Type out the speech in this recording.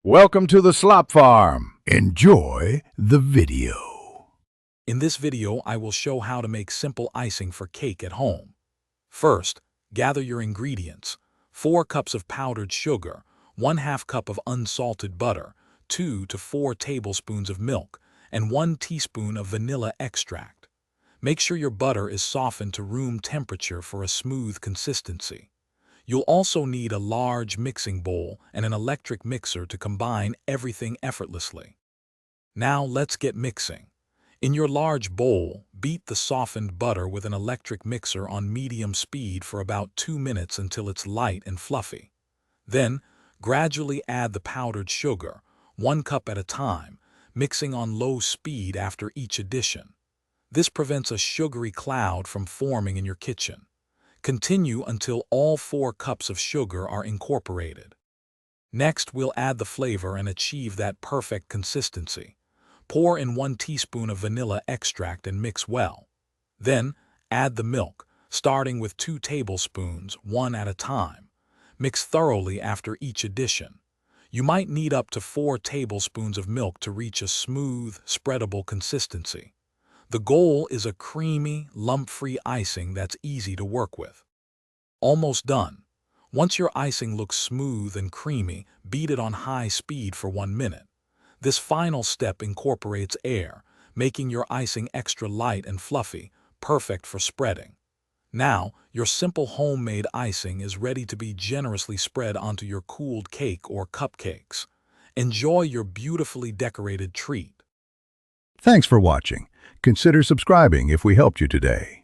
Welcome to the Slop Farm. Enjoy the video. In this video, I will show how to make simple icing for cake at home. First, gather your ingredients: 4 cups of powdered sugar, 1/2 cup of unsalted butter, 2 to 4 tablespoons of milk, and 1 teaspoon of vanilla extract. Make sure your butter is softened to room temperature for a smooth consistency. You'll also need a large mixing bowl and an electric mixer to combine everything effortlessly. Now let's get mixing. In your large bowl, beat the softened butter with an electric mixer on medium speed for about 2 minutes until it's light and fluffy. Then, gradually add the powdered sugar, 1 cup at a time, mixing on low speed after each addition. This prevents a sugary cloud from forming in your kitchen. Continue until all 4 cups of sugar are incorporated. Next, we'll add the flavor and achieve that perfect consistency. Pour in 1 teaspoon of vanilla extract and mix well. Then, add the milk, starting with 2 tablespoons, one at a time. Mix thoroughly after each addition. You might need up to 4 tablespoons of milk to reach a smooth, spreadable consistency. The goal is a creamy, lump-free icing that's easy to work with. Almost done. Once your icing looks smooth and creamy, beat it on high speed for 1 minute. This final step incorporates air, making your icing extra light and fluffy, perfect for spreading. Now, your simple homemade icing is ready to be generously spread onto your cooled cake or cupcakes. Enjoy your beautifully decorated treat. Thanks for watching. Consider subscribing if we helped you today.